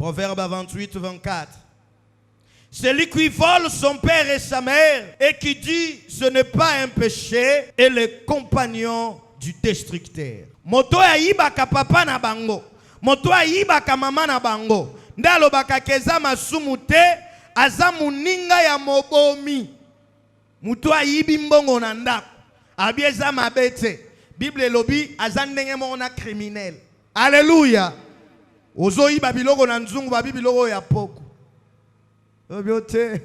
Proverbe 28, 24. Celui qui vole son père et sa mère et qui dit ce n'est pas un péché est le compagnon du destructeur. Moto ayibaka papa na bango. Moto ayibaka mama na bango. Ndalo baka keza masumu te aza muninga ya mobomi. Moto ayibi mbongo na ndako. Abieza mabete. Bible lobi aza ndenge mona criminel. Alléluia. Ozoyi babiloko na nzungu babiloko ya poko. Obiote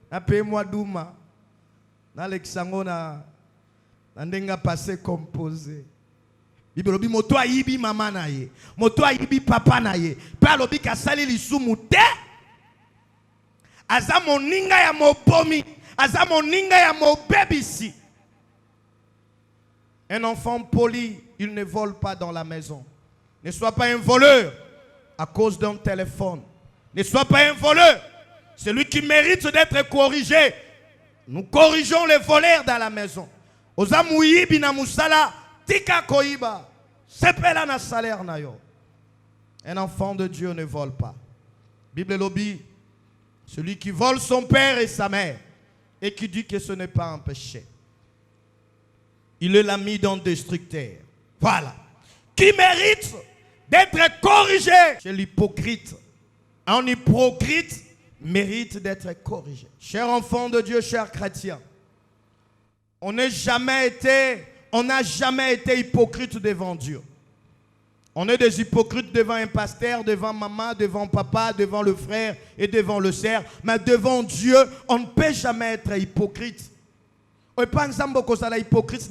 na paye-moi douma. Na leksango na ndenga passé composé. Bible lobi moto ayibi mama na ye. Moto ayibi papa na ye. Pa lobi kasali lisumu te. Aza moninga ya mobomi. Aza moninga ya mobebisi. Un enfant poli, il ne vole pas dans la maison. Ne sois pas un voleur à cause d'un téléphone. Ne sois pas un voleur. Celui qui mérite d'être corrigé. Nous corrigeons les voleurs dans la maison. Ozamuyibi na musala tika koiba. Sepela na salaire na yo. Un enfant de Dieu ne vole pas. Bible lobi, celui qui vole son père et sa mère et qui dit que ce n'est pas un péché. Il est l'ami d'un destructeur. Voilà. Qui mérite d'être corrigé. C'est l'hypocrite. Un hypocrite mérite d'être corrigé. Chers enfants de Dieu, chers chrétiens, on n'a jamais été hypocrite devant Dieu. On est des hypocrites devant un pasteur, devant maman, devant papa, devant le frère et devant le sœur. Mais devant Dieu, on ne peut jamais être hypocrite. On ne peut pas être hypocrite.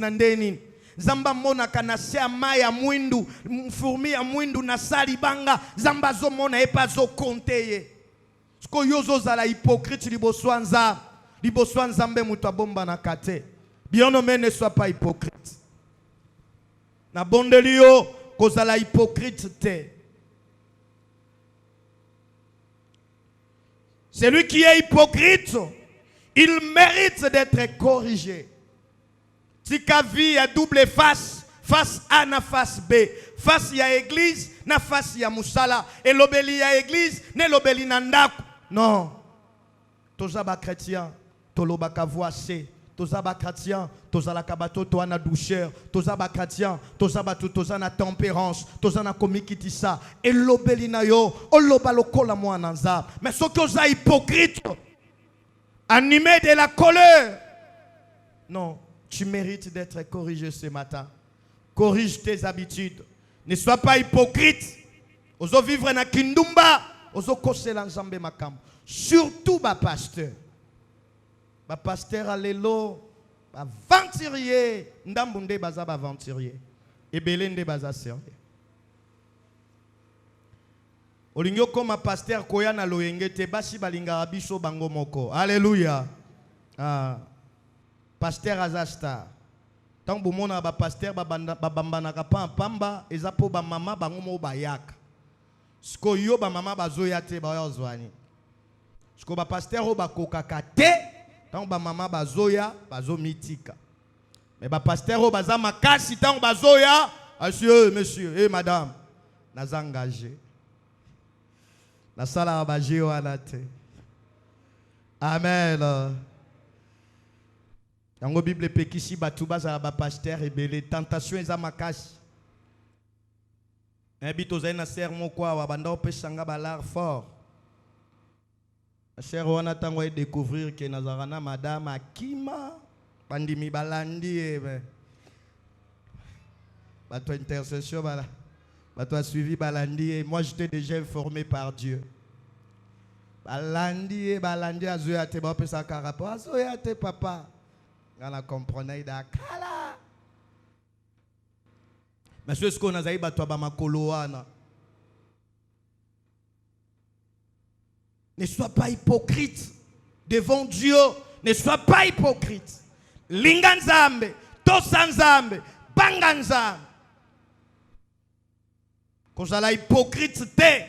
Zamba mona kana sea maya mwindu mfurmi ya mwindu na sali banga zamba zo mona epa zo konteye sko yozo za la hypocrite liboswanza mbe mutu abomba na kate. Bien-aimé, ne sois pas hypocrite. Na bondelio kozala hypocrite te. Celui qui est hypocrite, il mérite d'être corrigé. Si ka vie a double face, face A na face B, face ya église na face ya musala, et l'obéli ya église ne l'obéli na ndako. Non. Toza ba chrétien, toloba ka voice, toza ba chrétien, toza la kabato to na douceur, toza ba chrétien, toza ba toza na tempérance, toza na komikitisa, et l'obéli na yo, oloba lokola mo ananza. Mais ce que oza hypocrite, animé de la colère. Non. Tu mérites d'être corrigé ce matin. Corrige tes habitudes. Ne sois pas hypocrite. Ozo vivre na kindumba. Ozo kosela nzambe makam. Surtout ba pasteur. Ba pasteur alelo. Ba venturier. Ndambunde baza ba venturier. Ebelende baza serve. Olingyo koma pasteur koya na loyenge te basi balinga abiso bango moko. Alléluia. Ah. Pasteur Azasta. Tant que mon ba pasteur babamba pa pamba ezapo ba mama bango mo bayaka. Sko yo ba mama bazoya te ba yozwani. Sko ba pasteur o ba kokaka te tant ba mama bazoya bazo mitika. Mais ba pasteur o baza makasi tant bazoya, monsieur, madame, naza engagé. Na sala ba jeo anate. Amen. Dans la Bible, pekisi batuba za ba pasteur ebele tentation eza makasi. Habito za na sermo kwa wabanda opesanga balar fort. Cher wana tango e découvrir que nazarana madame akima pandimi balandi ebe. Bato intercession bala. Bato a suivi balandi et moi j'étais déjà informé par Dieu. Balandi azoya te ba opesa ka rapport azoya te papa. Ngana comprenait dakala. Monsieur ce qu'on a zaïba toi ba makoloana. Ne sois pas hypocrite devant Dieu. Ne sois pas hypocrite. Linganzambe, tosanzambe, banganzambe. Quand j'ala hypocrite te,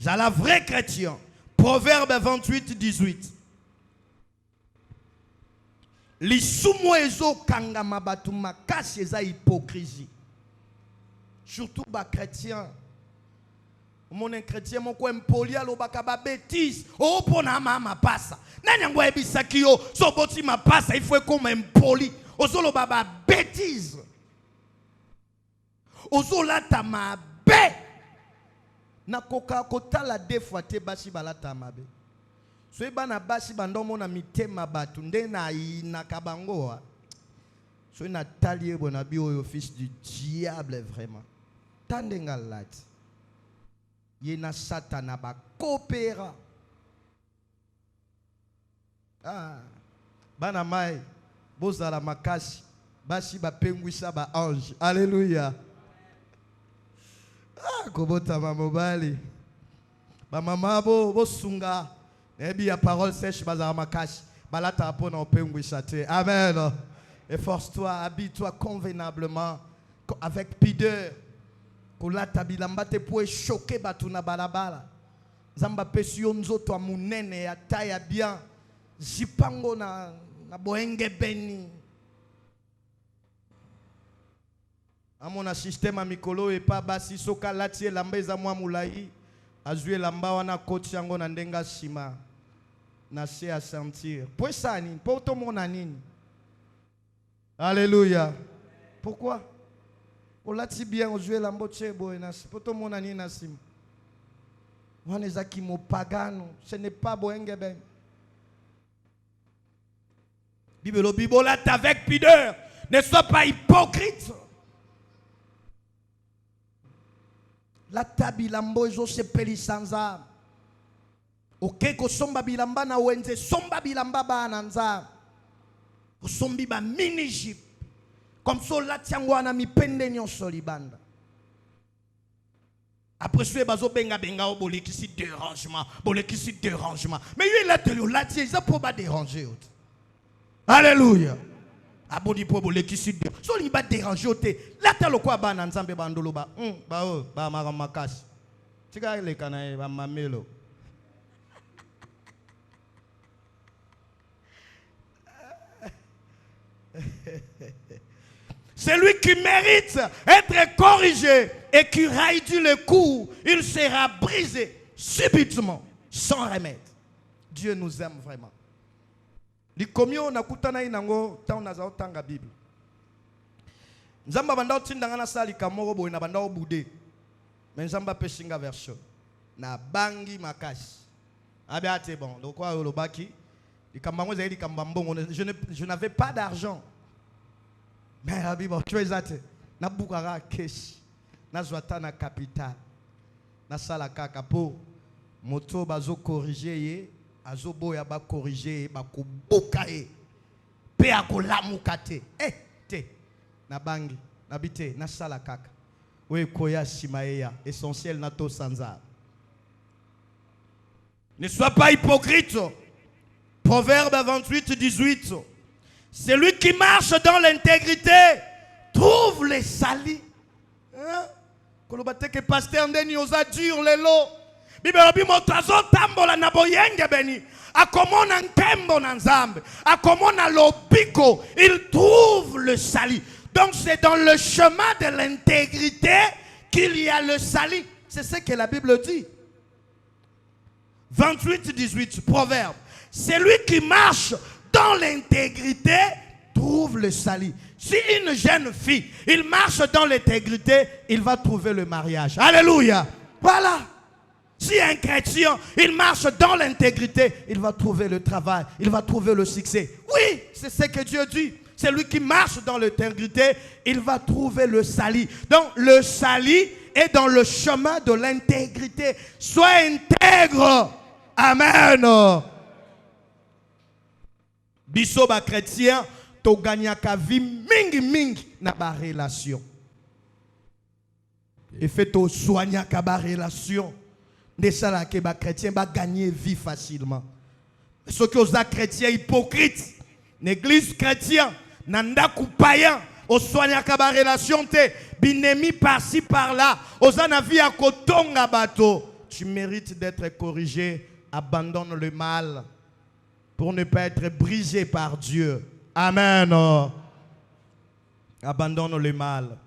j'ala vrai chrétien. Proverbe 28, 18. Lisumu ezo kanga mabatu makasi eza hypocrisie. Surtout ba chrétien. Mon chrétien mon ko impoli alobaka ba bêtise. Oh pona mama passa. Nani ngo ebisaki yo so boti ma passa il faut comme impoli. Ozolo baba bêtise. Ozola ta mabe. Na koka kotala deux fois te basi balata mabe. So ebana basi bandomo na mitema batu nde na inakabango. So na talie bona bi oyo fils du diable vraiment. Tandengalat. Yena satana ba coopéra. Ah. Bana mai bozala makasi basi ba pengwisa ba ange. Alléluia. Ah, kobota mamobali. Ba mama bo sunga. Ebi ya parole sèche bazala makasi. Balata apona opengwisa te. Amen. Efforce-toi, habille-toi convenablement avec pudeur. Kolata bilamba te pour choquer batuna balabala. Zamba pesio nzoto amunene ya taya bien. Jipango na boenge beni. Amona système amikolo et pas basi soka latie lamba eza mwa mulai. Azue lamba wana koti yango na ndenga shima. Na se a sentir. Pour ça nini? Pour tout mon nini? Alléluia. Pourquoi? On l'a dit bien, on joue la mboche boenas. Pour tout le monde ani nasim. On est qui mo pagano. Ce n'est pas boengeben. Bible avec pudeur. Ne sois pas hypocrite. La tabilambo ezo se peli sans âme. Ok ko somba bilamba na wenze somba bilamba ba nanza. Sombi ba mini jeep. Comme ça, là, tiangwana mi pende nyonso libanda. Après, ce bazo benga benga o bolé qui si dérangement, bolé qui si dérangement. Mais il a tenu là, il a pas déranger. Alléluia. Abodi po bolé qui si dérangement. So il va déranger. Là, t'as le quoi ba nanzambe bandolo ba. Ba maramakas. Tika le kana ba mamelo. Celui qui mérite être corrigé et qui raille le coup, il sera brisé subitement, sans remède. Dieu nous aime vraiment. Likomio na kutana inango ta unaza tanga Bible. Nzamba banda otinda ngana sali kamoro boy na banda obude. Mais nzamba peshinga version na bangi makasi. Abiate bon, donc quoi le baki? Likambango zaidi kambambongo, je n'avais pas d'argent. Mais la Bible, tu es athée. Na bukara keshi. Na zwata na capital. Na sala kaka po. Moto bazo corriger ye. Azo boya ba corriger ye. Ba kubuka ye. Pe akolamuka te. Te. Na bangi. Na bite. Na sala kaka. We koya shimaeya. Essentiel na to sanza. Ne sois pas hypocrite. Proverbe 28, 18. Celui qui marche dans l'intégrité trouve les salis. Kolobate que pasteur ndeni oza dur lelo. Bible obi motrazo tambola na boyenge beni. Akomona nkembo na nzambe. Akomona lobiko. Il trouve le salis. Donc c'est dans le chemin de l'intégrité qu'il y a le salis. C'est ce que la Bible dit. 28, 18, Proverbe. Celui qui marche dans l'intégrité trouve le salut. Si une jeune fille, il marche dans l'intégrité, il va trouver le mariage. Alléluia. Voilà. Si un chrétien, il marche dans l'intégrité, il va trouver le travail, il va trouver le succès. Oui, c'est ce que Dieu dit. Celui qui marche dans l'intégrité, il va trouver le salut. Donc le salut est dans le chemin de l'intégrité. Sois intègre. Amen. Biso ba chrétien to gagnaka vie mingi na ba relation. Et fait to soignaka ba relation. Ne sala ke ba chrétien ba gagner vie facilement. Ce que aux chrétiens hypocrites, l'église chrétien nanda païen, au soignaka ba relation te binemi par-ci par-là, aux anavi a kotonga bato. Tu mérites d'être corrigé, abandonne le mal. Pour ne pas être brisé par Dieu. Amen. Abandonne le mal.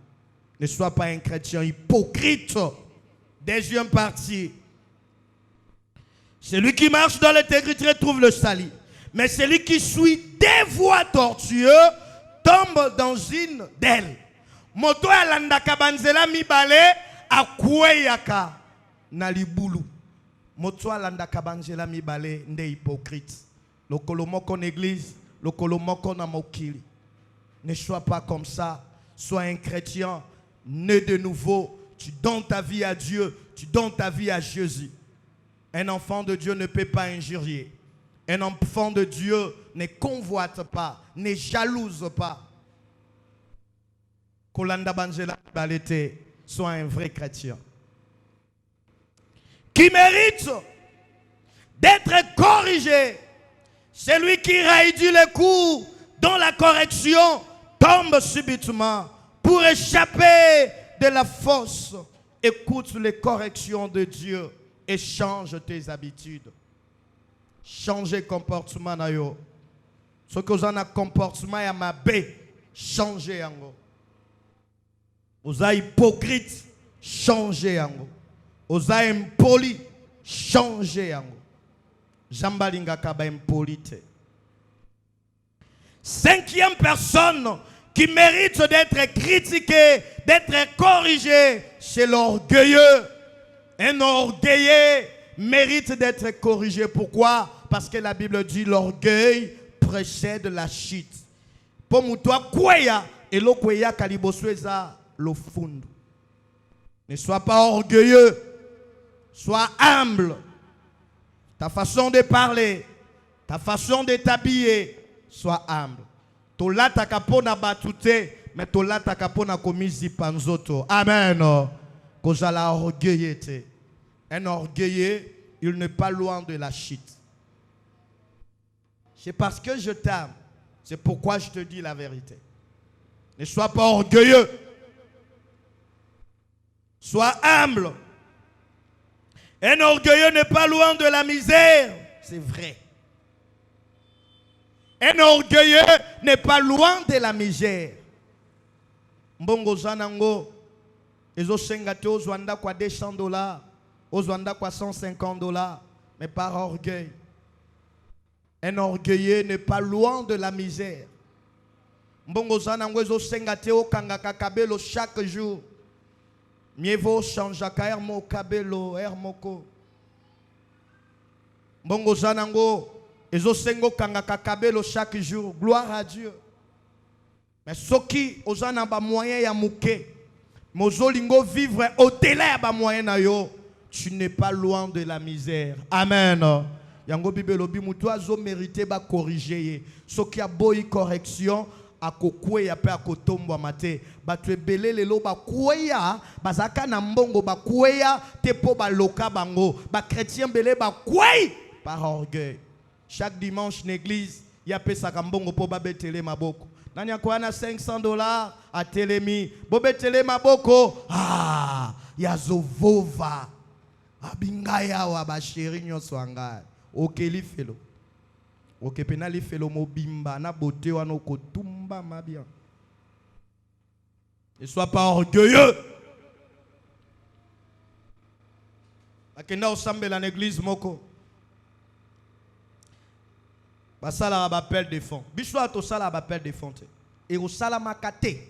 Ne sois pas un chrétien hypocrite. Deuxième partie. Celui qui marche dans l'intégrité trouve le salut. Mais celui qui suit des voies tortueuses tombe dans une d'elles. Moto alanda kabanzela mibale akweyaka na libulu. Moto alanda kabanzela mibale nde hypocrite. Lokolo moko en église, lokolo moko na mokili. Ne sois pas comme ça. Sois un chrétien né de nouveau. Tu donnes ta vie à Dieu. Tu donnes ta vie à Jésus. Un enfant de Dieu ne peut pas injurier. Un enfant de Dieu ne convoite pas, ne jalouse pas. Kolanda Banjela Balete soit un vrai chrétien. Qui mérite d'être corrigé. Celui qui raidit les coups dans la correction tombe subitement pour échapper de la force. Écoute les corrections de Dieu et change tes habitudes. Changer comportement na yo. Ce que vous avez un comportement ya mabe, changer yango. Vous êtes hypocrite, changez yango. Vous êtes impoli, changez yango. Jambalinga kaba impolite. Cinquième personne qui mérite d'être critiquée, d'être corrigée, c'est l'orgueilleux. Un orgueilleux mérite d'être corrigé. Pourquoi? Parce que la Bible dit l'orgueil précède la chute. Pour toi, kweya et lo kweya kalibosweza lo fundu. Ne sois pas orgueilleux, sois humble. Ta façon de parler, ta façon de t'habiller, sois humble. Tola takapona batute, mais tola takapona komizi panzoto. Amen. Kozala orgueilleux. Un orgueilleux, il n'est pas loin de la chute. C'est parce que je t'aime. C'est pourquoi je te dis la vérité. Ne sois pas orgueilleux. Sois humble. Un orgueilleux n'est pas loin de la misère. C'est vrai. Un orgueilleux n'est pas loin de la misère. Mbongo zanango. Ezo sengate ozwanda kwa $200. Ozwanda kwa $150. Mais par orgueil. Un orgueilleux n'est pas loin de la misère. Mbongo zanango ezo sengate okangaka kabelo chaque jour. Mieux vaut changer hermo kabelo hermoko. Mbongo zanango ezo sengo kangaka kabelo chaque jour. Gloire à Dieu. Mais soki ozana ba moyen ya muke. Mozolingo vivre au-delà ba moyen na yo. Tu n'es pas loin de la misère. Amen. Yango bibelobi mutu azo mérité ba corriger. Soki a boyi correction akokweya pe akotombwa mate batu ebele lelo bakweya bazaka na mbongo bakweya te po baloka bango ba chrétien belé bakwei par orgueil. Chaque dimanche l'église ya pesaka mbongo po babetele maboko. Nani akwana $500 a telemi bobetele maboko yazovova abingaya wa basheri nyoso anga okeli felo. Ok, penali felo mobimba na beauté wano kotumba mabia. Ne sois pas orgueilleux. Akenda osambe la l'église moko. Basala bapel de fonds. Biswa to sala bapel de fonds. Et au sala makate.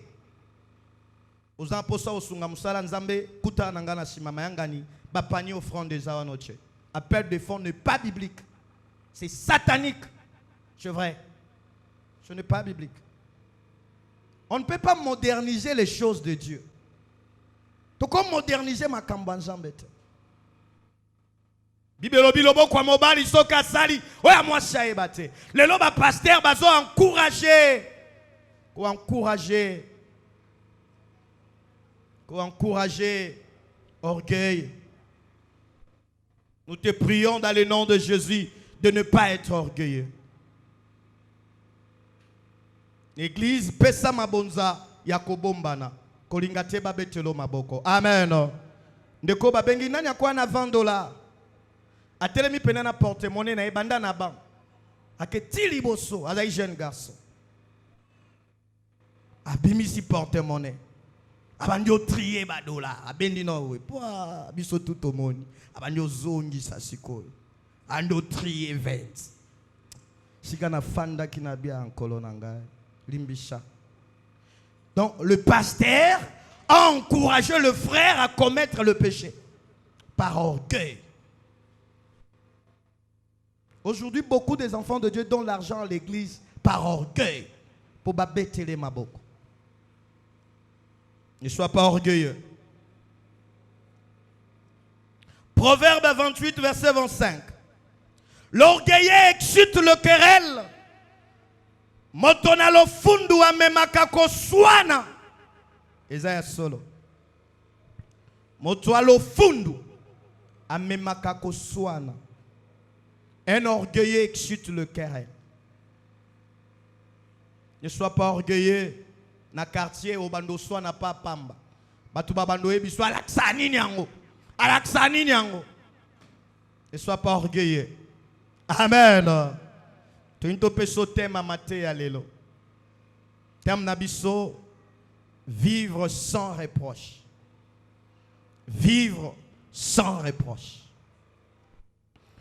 Aux imposa osunga musala nzambe kuta nangana simama yangani bapani offrande des awanoche. Appel de fonds n'est pas biblique. C'est satanique. C'est vrai. Ce n'est pas biblique. On ne peut pas moderniser les choses de Dieu. Tu peux moderniser ma kambanzambete. Bibelo bilobo kwa mobali soka sali. Oya moi shaibate. Le loba pasteur bazo encourager. Ko encourager. Ko encourager orgueil. Nous te prions dans le nom de Jésus de ne pas être orgueilleux. L'église pesa mabonza ya kobombana kolingate babetelo maboko. Amen. Ndeko babengi nani akwa na $20. Atelemi pena na porte-monnaie na ebanda na ban. Aketili boso azai jeune garçon. Abimisi porte-monnaie. Abanyo trier badola. Abendino we. Poa biso tout au monde. Abanyo zongi sasiko. Ando trier 20. Sikana fanda kinabia en kolonanga. Limbisha. Donc le pasteur a encouragé le frère à commettre le péché par orgueil. Aujourd'hui, beaucoup des enfants de Dieu donnent l'argent à l'église par orgueil. Pour babéter les maboko. Ne sois pas orgueilleux. Proverbe 28, verset 25. L'orgueilleux excite le querelle. Motonalo fundu amemakako swana. Isaiah solo. Motoalo fundu amemakako swana. Un orgueilleux excite le querelle. Ne sois pas orgueilleux. Na quartier au bando swana pas pamba. Batu babando ebiso alaksani nyango. Alaksani nyango. Ne sois pas orgueilleux. Amen. Tu ne peux sauter ma maté à l'élo. Terme nabiso, vivre sans reproche. Vivre sans reproche.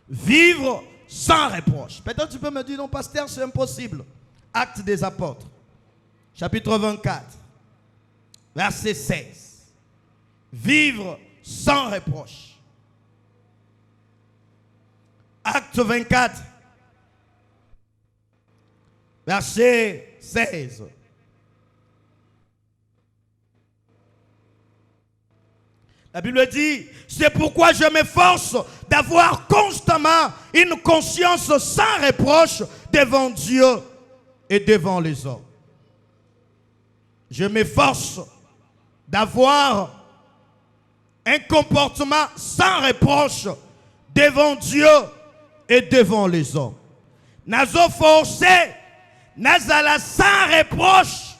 Vivre sans reproche. Peut-être tu peux me dire, non, pasteur, c'est impossible. Actes des apôtres, chapitre 24, verset 16. Vivre sans reproche. Acte 24, verset 16. La Bible dit, c'est pourquoi je m'efforce d'avoir constamment une conscience sans reproche devant Dieu et devant les hommes. Je m'efforce d'avoir un comportement sans reproche devant Dieu et devant les hommes. Nazo forcé, nazala sans reproche,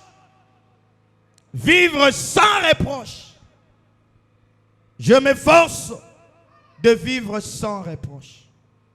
vivre sans reproche. Je m'efforce de vivre sans reproche.